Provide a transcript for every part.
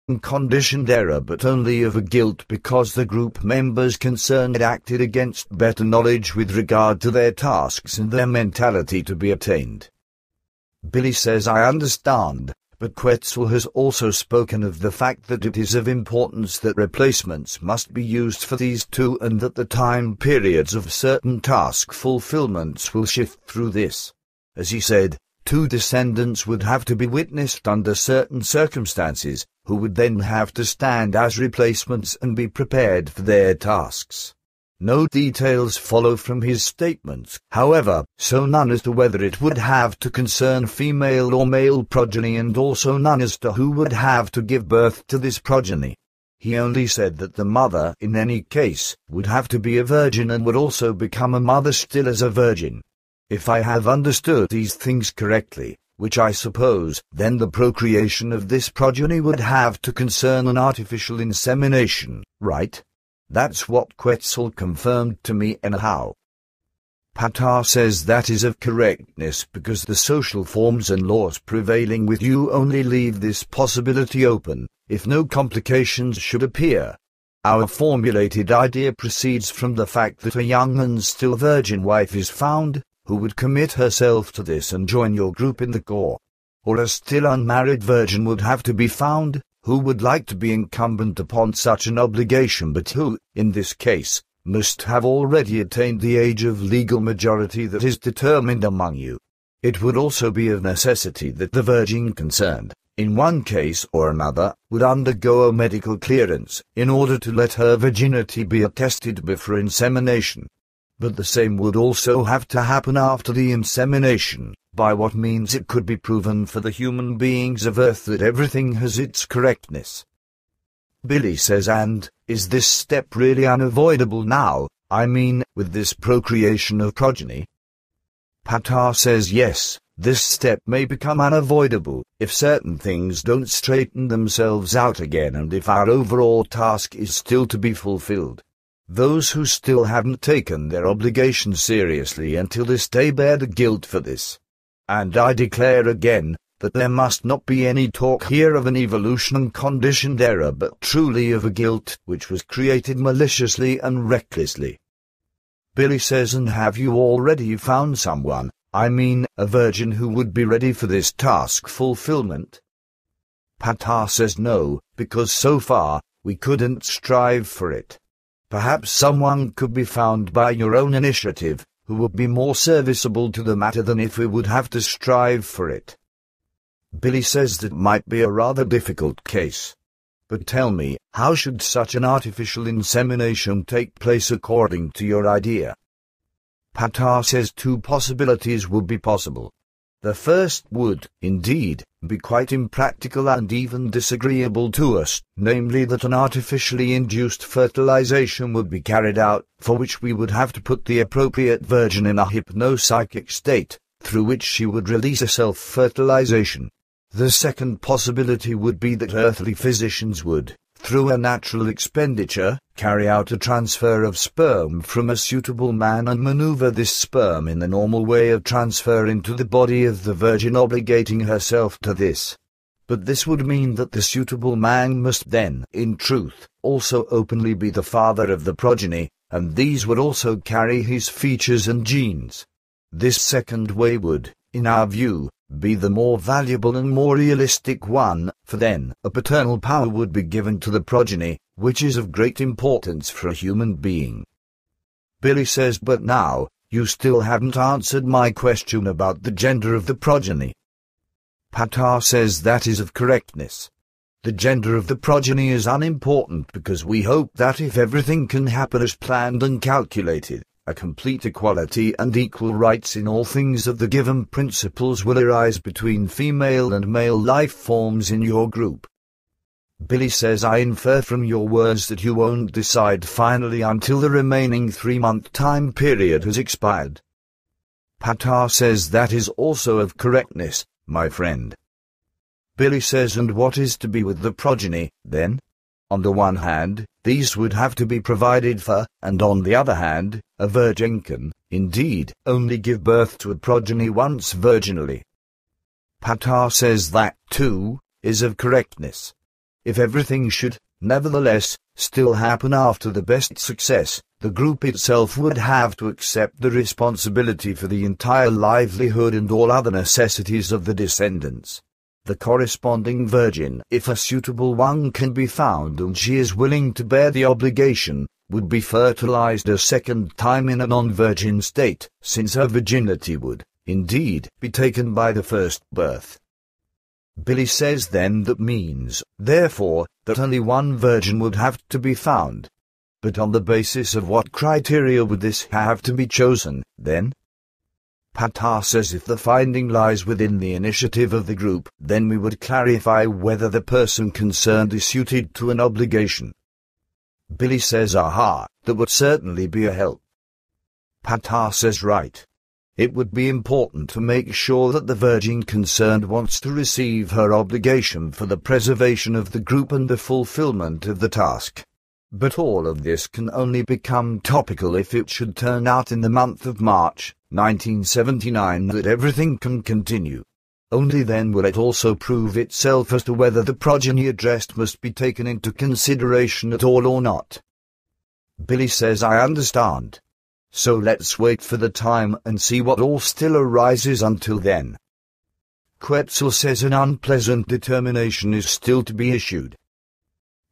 unconditioned error but only of a guilt because the group members concerned had acted against better knowledge with regard to their tasks and their mentality to be attained. Billy says, I understand, but Quetzal has also spoken of the fact that it is of importance that replacements must be used for these too, and that the time periods of certain task fulfillments will shift through this. As he said, 2 descendants would have to be witnessed under certain circumstances, who would then have to stand as replacements and be prepared for their tasks. No details follow from his statements, however, so none as to whether it would have to concern female or male progeny, and also none as to who would have to give birth to this progeny. He only said that the mother, in any case, would have to be a virgin and would also become a mother still as a virgin. If I have understood these things correctly, which I suppose, then the procreation of this progeny would have to concern an artificial insemination, right? That's what Quetzal confirmed to me anyhow. Patar says that is of correctness because the social forms and laws prevailing with you only leave this possibility open, if no complications should appear. Our formulated idea proceeds from the fact that a young and still virgin wife is found, who would commit herself to this and join your group in the core. Or a still unmarried virgin would have to be found, who would like to be incumbent upon such an obligation but who, in this case, must have already attained the age of legal majority that is determined among you. It would also be of necessity that the virgin concerned, in one case or another, would undergo a medical clearance in order to let her virginity be attested before insemination. But the same would also have to happen after the insemination, by what means it could be proven for the human beings of Earth that everything has its correctness. Billy says, and is this step really unavoidable now, I mean, with this procreation of progeny? Patar says yes, this step may become unavoidable, if certain things don't straighten themselves out again and if our overall task is still to be fulfilled. Those who still haven't taken their obligations seriously until this day bear the guilt for this. And I declare again, that there must not be any talk here of an evolution and conditioned error but truly of a guilt which was created maliciously and recklessly. Billy says, and have you already found someone, I mean, a virgin who would be ready for this task fulfillment? Patar says no, because so far, we couldn't strive for it. Perhaps someone could be found by your own initiative, who would be more serviceable to the matter than if we would have to strive for it. Billy says that might be a rather difficult case. But tell me, how should such an artificial insemination take place according to your idea? Patar says 2 possibilities would be possible. The first would, indeed, be quite impractical and even disagreeable to us, namely that an artificially induced fertilization would be carried out, for which we would have to put the appropriate virgin in a hypnopsychic state, through which she would release a self-fertilization. The second possibility would be that earthly physicians would, through a natural expenditure, carry out a transfer of sperm from a suitable man and maneuver this sperm in the normal way of transfer into the body of the virgin, obligating herself to this. But this would mean that the suitable man must then, in truth, also openly be the father of the progeny, and these would also carry his features and genes. This second way would, in our view, be the more valuable and more realistic one, for then a paternal power would be given to the progeny, which is of great importance for a human being. Billy says, but now, you still haven't answered my question about the gender of the progeny. Patar says that is of correctness. The gender of the progeny is unimportant because we hope that if everything can happen as planned and calculated, a complete equality and equal rights in all things of the given principles will arise between female and male life forms in your group. Billy says, I infer from your words that you won't decide finally until the remaining 3-month time period has expired. Patar says that is also of correctness, my friend. Billy says, and what is to be with the progeny, then? On the one hand, these would have to be provided for, and on the other hand, a virgin can, indeed, only give birth to a progeny once virginally. Patar says that, too, is of correctness. If everything should, nevertheless, still happen after the best success, the group itself would have to accept the responsibility for the entire livelihood and all other necessities of the descendants. The corresponding virgin, if a suitable one can be found and she is willing to bear the obligation, would be fertilized a second time in a non-virgin state, since her virginity would, indeed, be taken by the first birth. Billy says then that means, therefore, that only one virgin would have to be found. But on the basis of what criteria would this have to be chosen, then? Patar says if the finding lies within the initiative of the group, then we would clarify whether the person concerned is suited to an obligation. Billy says aha, that would certainly be a help. Patar says right. It would be important to make sure that the virgin concerned wants to receive her obligation for the preservation of the group and the fulfillment of the task. But all of this can only become topical if it should turn out in the month of March, 1979 that everything can continue. Only then will it also prove itself as to whether the progeny addressed must be taken into consideration at all or not. Billy says I understand. So let's wait for the time and see what all still arises until then. Quetzal says an unpleasant determination is still to be issued.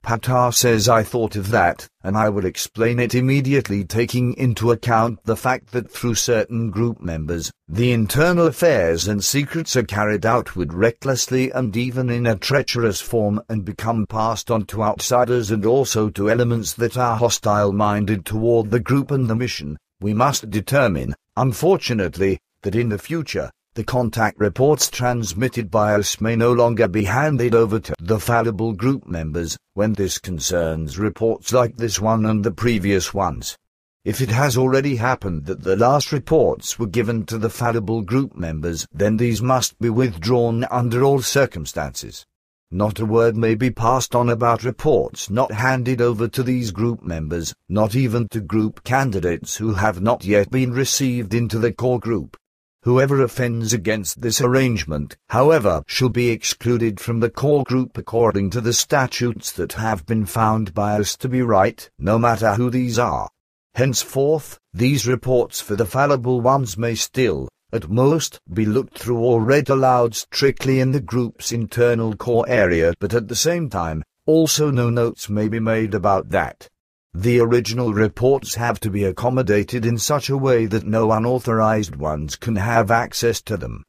Patar says I thought of that, and I will explain it immediately, taking into account the fact that through certain group members, the internal affairs and secrets are carried outward recklessly and even in a treacherous form and become passed on to outsiders and also to elements that are hostile-minded toward the group and the mission. We must determine, unfortunately, that in the future, the contact reports transmitted by us may no longer be handed over to the fallible group members, when this concerns reports like this one and the previous ones. If it has already happened that the last reports were given to the fallible group members, then these must be withdrawn under all circumstances. Not a word may be passed on about reports not handed over to these group members, not even to group candidates who have not yet been received into the core group. Whoever offends against this arrangement, however, shall be excluded from the core group according to the statutes that have been found by us to be right, no matter who these are. Henceforth, these reports for the fallible ones may still, at most, be looked through or read aloud strictly in the group's internal core area, but at the same time, also no notes may be made about that. The original reports have to be accommodated in such a way that no unauthorized ones can have access to them.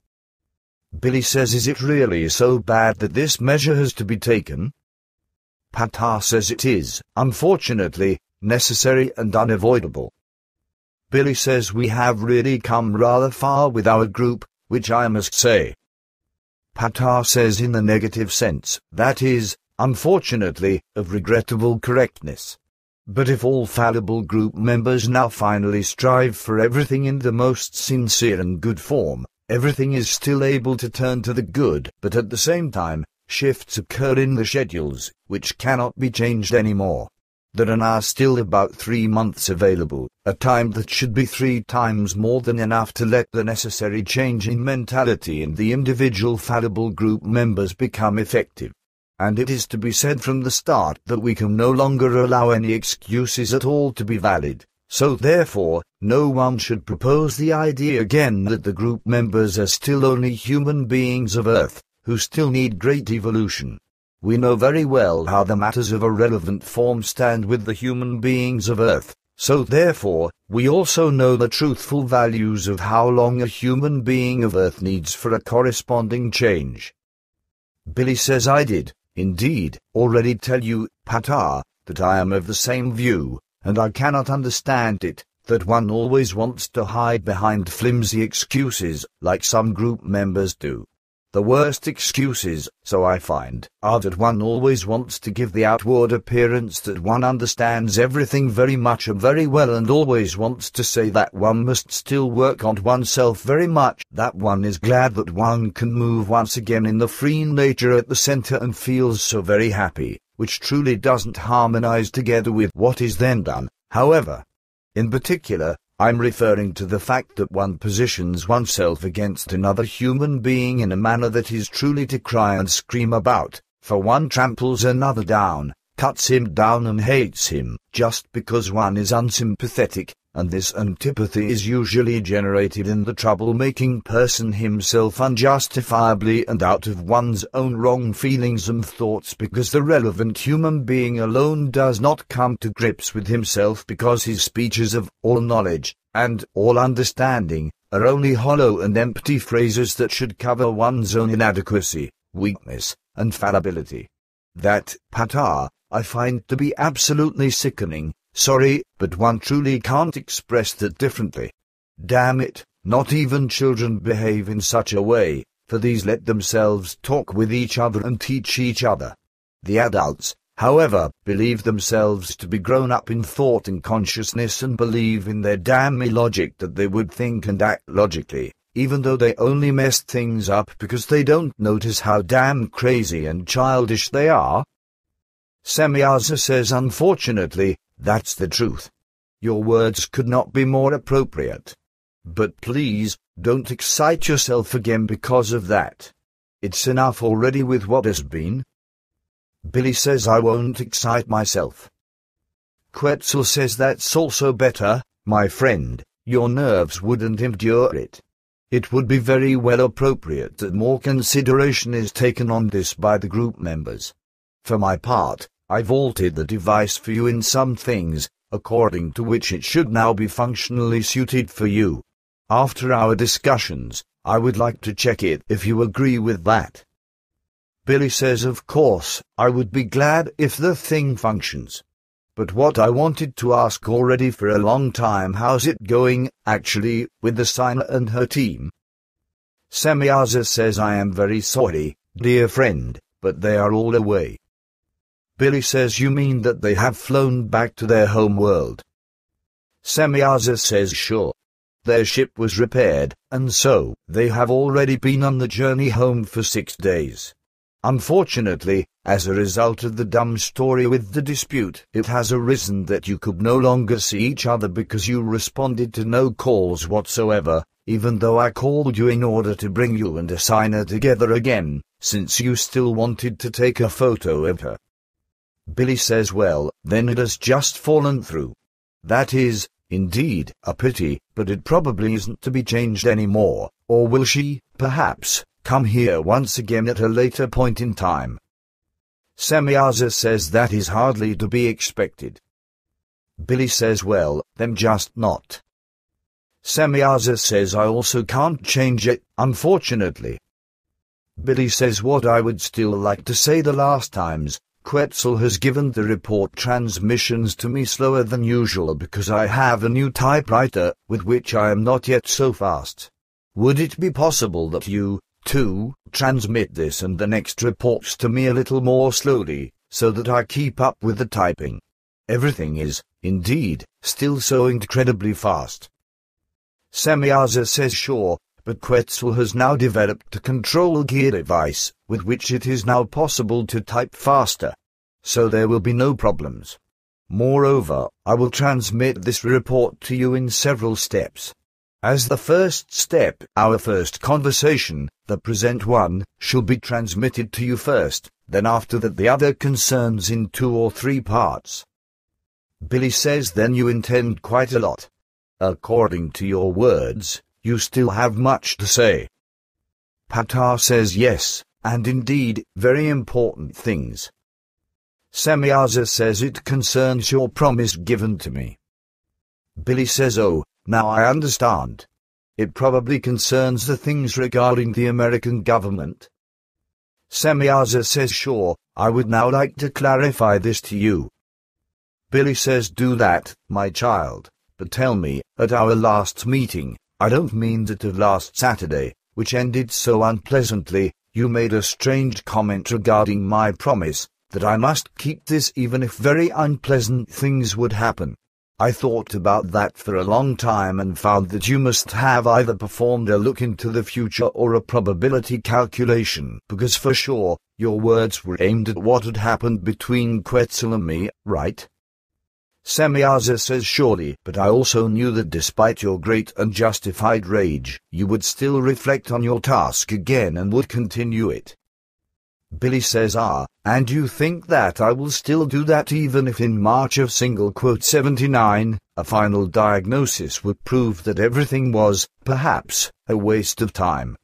Billy says is it really so bad that this measure has to be taken? Patar says it is, unfortunately, necessary and unavoidable. Billy says we have really come rather far with our group, which I must say. Patar says in the negative sense, that is, unfortunately, of regrettable correctness. But if all fallible group members now finally strive for everything in the most sincere and good form, everything is still able to turn to the good, but at the same time, shifts occur in the schedules, which cannot be changed anymore. There are now still about 3 months available, a time that should be 3 times more than enough to let the necessary change in mentality in the individual fallible group members become effective. And it is to be said from the start that we can no longer allow any excuses at all to be valid, so therefore, no one should propose the idea again that the group members are still only human beings of Earth, who still need great evolution. We know very well how the matters of a relevant form stand with the human beings of Earth, so therefore, we also know the truthful values of how long a human being of Earth needs for a corresponding change. Billy says I did, indeed, already tell you, Patar, that I am of the same view, and I cannot understand it, that one always wants to hide behind flimsy excuses, like some group members do. The worst excuses, so I find, are that one always wants to give the outward appearance that one understands everything very much and very well, and always wants to say that one must still work on oneself very much, that one is glad that one can move once again in the free nature at the center and feels so very happy, which truly doesn't harmonize together with what is then done, however. In particular, I'm referring to the fact that one positions oneself against another human being in a manner that is truly to cry and scream about, for one tramples another down, cuts him down and hates him, just because one is unsympathetic, and this antipathy is usually generated in the troublemaking person himself unjustifiably and out of one's own wrong feelings and thoughts, because the relevant human being alone does not come to grips with himself, because his speeches of all knowledge and all understanding are only hollow and empty phrases that should cover one's own inadequacy, weakness, and fallibility. That patar I find to be absolutely sickening. Sorry, but one truly can't express that differently. Damn it, not even children behave in such a way, for these let themselves talk with each other and teach each other. The adults, however, believe themselves to be grown up in thought and consciousness and believe in their damn logic that they would think and act logically, even though they only mess things up because they don't notice how damn crazy and childish they are. Semyaza says, unfortunately, that's the truth. Your words could not be more appropriate. But please, don't excite yourself again because of that. It's enough already with what has been. Billy says, I won't excite myself. Quetzal says, that's also better, my friend, your nerves wouldn't endure it. It would be very well appropriate that more consideration is taken on this by the group members. For my part, I've altered the device for you in some things, according to which it should now be functionally suited for you. After our discussions, I would like to check it if you agree with that. Billy says, of course, I would be glad if the thing functions. But what I wanted to ask already for a long time, how's it going, actually, with the signer and her team? Semyaza says, I am very sorry, dear friend, but they are all away. Billy says, you mean that they have flown back to their home world? Semyaza says, sure. Their ship was repaired, and so, they have already been on the journey home for 6 days. Unfortunately, as a result of the dumb story with the dispute, it has arisen that you could no longer see each other because you responded to no calls whatsoever, even though I called you in order to bring you and a signer together again, since you still wanted to take a photo of her. Billy says, well, then it has just fallen through. That is, indeed, a pity, but it probably isn't to be changed anymore, or will she, perhaps, come here once again at a later point in time? Semyaza says that is hardly to be expected. Billy says, well, then just not. Semyaza says, I also can't change it, unfortunately. Billy says, what I would still like to say, the last times, Quetzal has given the report transmissions to me slower than usual because I have a new typewriter with which I am not yet so fast. Would it be possible that you, too, transmit this and the next reports to me a little more slowly, so that I keep up with the typing? Everything is, indeed, still so incredibly fast. Semyaza says, sure, but Quetzal has now developed a control gear device, with which it is now possible to type faster. So there will be no problems. Moreover, I will transmit this report to you in several steps. As the first step, our first conversation, the present one, shall be transmitted to you first, then after that the other concerns in 2 or 3 parts. Billy says, then you intend quite a lot. According to your words, you still have much to say. Patar says, yes, and indeed, very important things. Semyaza says, it concerns your promise given to me. Billy says, oh, now I understand. It probably concerns the things regarding the American government. Semyaza says, sure, I would now like to clarify this to you. Billy says, do that, my child, but tell me, at our last meeting, I don't mean that of last Saturday, which ended so unpleasantly, you made a strange comment regarding my promise, that I must keep this even if very unpleasant things would happen. I thought about that for a long time and found that you must have either performed a look into the future or a probability calculation, because for sure, your words were aimed at what had happened between Quetzal and me, right? Semyaza says, surely, but I also knew that despite your great and justified rage, you would still reflect on your task again and would continue it. Billy says, and you think that I will still do that even if in March of '79, a final diagnosis would prove that everything was, perhaps, a waste of time?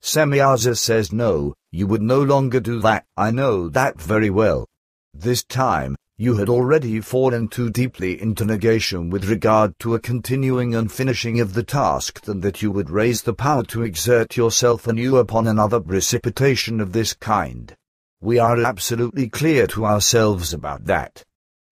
Semyaza says, no, you would no longer do that. I know that very well. This time, you had already fallen too deeply into negation with regard to a continuing and finishing of the task than that you would raise the power to exert yourself anew upon another precipitation of this kind. We are absolutely clear to ourselves about that.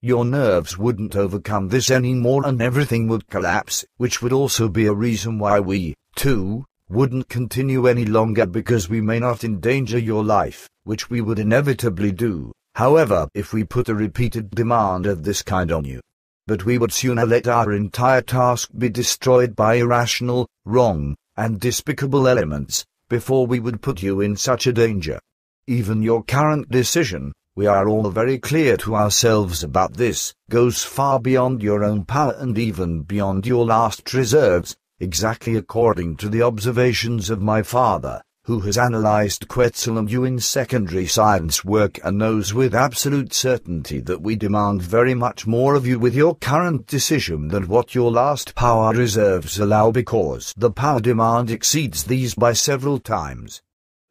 Your nerves wouldn't overcome this any more and everything would collapse, which would also be a reason why we, too, wouldn't continue any longer, because we may not endanger your life, which we would inevitably do, however, if we put a repeated demand of this kind on you. But we would sooner let our entire task be destroyed by irrational, wrong, and despicable elements, before we would put you in such a danger. Even your current decision, we are all very clear to ourselves about this, goes far beyond your own power and even beyond your last reserves, exactly according to the observations of my father, who has analyzed Quetzal and you in secondary science work and knows with absolute certainty that we demand very much more of you with your current decision than what your last power reserves allow, because the power demand exceeds these by several times.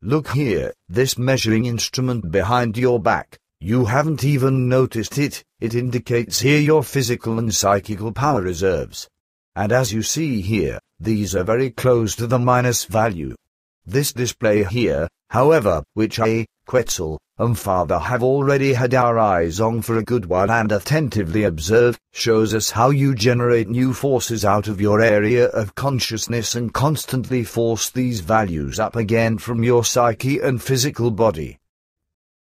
Look here, this measuring instrument behind your back. You haven't even noticed it. It indicates here your physical and psychical power reserves. And as you see here, these are very close to the minus value. This display here, however, which I, Quetzal, and Father have already had our eyes on for a good while and attentively observed, shows us how you generate new forces out of your area of consciousness and constantly force these values up again from your psyche and physical body.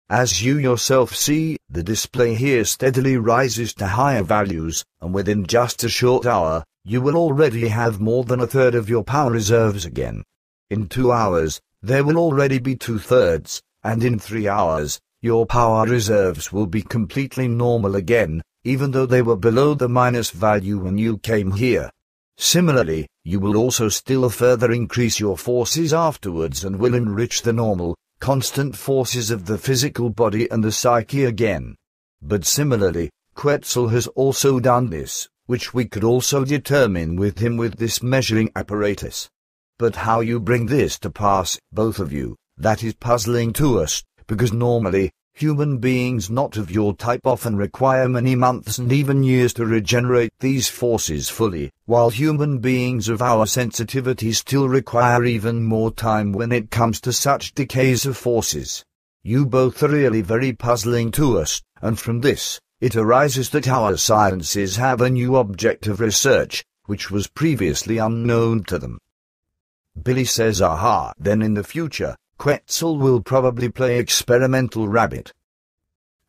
As you yourself see, the display here steadily rises to higher values, and within just a short hour, you will already have more than a third of your power reserves again. In 2 hours, there will already be 2/3, and in 3 hours, your power reserves will be completely normal again, even though they were below the minus value when you came here. Similarly, you will also still further increase your forces afterwards and will enrich the normal, constant forces of the physical body and the psyche again. But similarly, Quetzal has also done this, which we could also determine with him with this measuring apparatus. But how you bring this to pass, both of you, that is puzzling to us, because normally, human beings not of your type often require many months and even years to regenerate these forces fully, while human beings of our sensitivity still require even more time when it comes to such decays of forces. You both are really very puzzling to us, and from this, it arises that our sciences have a new object of research, which was previously unknown to them. Billy says, then in the future, Quetzal will probably play experimental rabbit.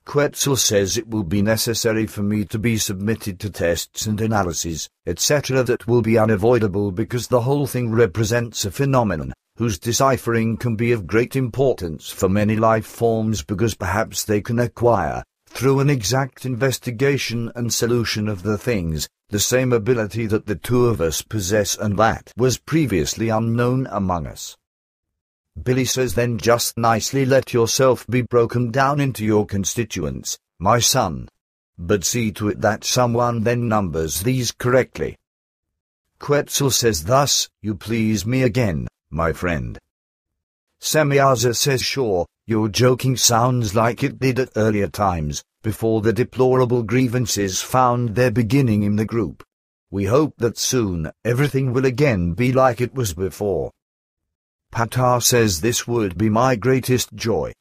Quetzal says it will be necessary for me to be submitted to tests and analyses, etc. that will be unavoidable because the whole thing represents a phenomenon, whose deciphering can be of great importance for many life forms because perhaps they can acquire, through an exact investigation and solution of the things, the same ability that the two of us possess and that was previously unknown among us. Billy says, then just nicely let yourself be broken down into your constituents, my son. But see to it that someone then numbers these correctly. Quetzal says, thus, you please me again, my friend. Semyaza says, sure, your joking sounds like it did at earlier times, before the deplorable grievances found their beginning in the group. We hope that soon, everything will again be like it was before. Patar says, this would be my greatest joy.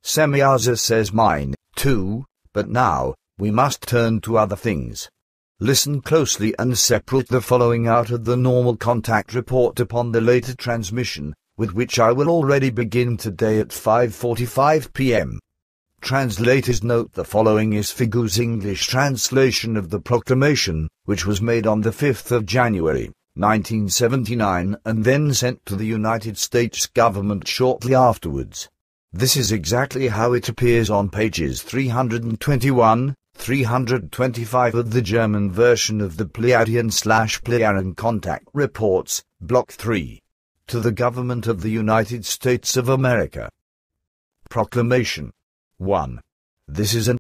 Semyaza says, mine, too, but now, we must turn to other things. Listen closely and separate the following out of the normal contact report upon the later transmission, with which I will already begin today at 5:45 p.m. Translators note the following is Figu's English translation of the proclamation, which was made on the 5th of January, 1979, and then sent to the United States government shortly afterwards. This is exactly how it appears on pages 321, 325 of the German version of the Pleiadian/Pleiaren Contact Reports, Block 3. To the Government of the United States of America. Proclamation. 1. This is an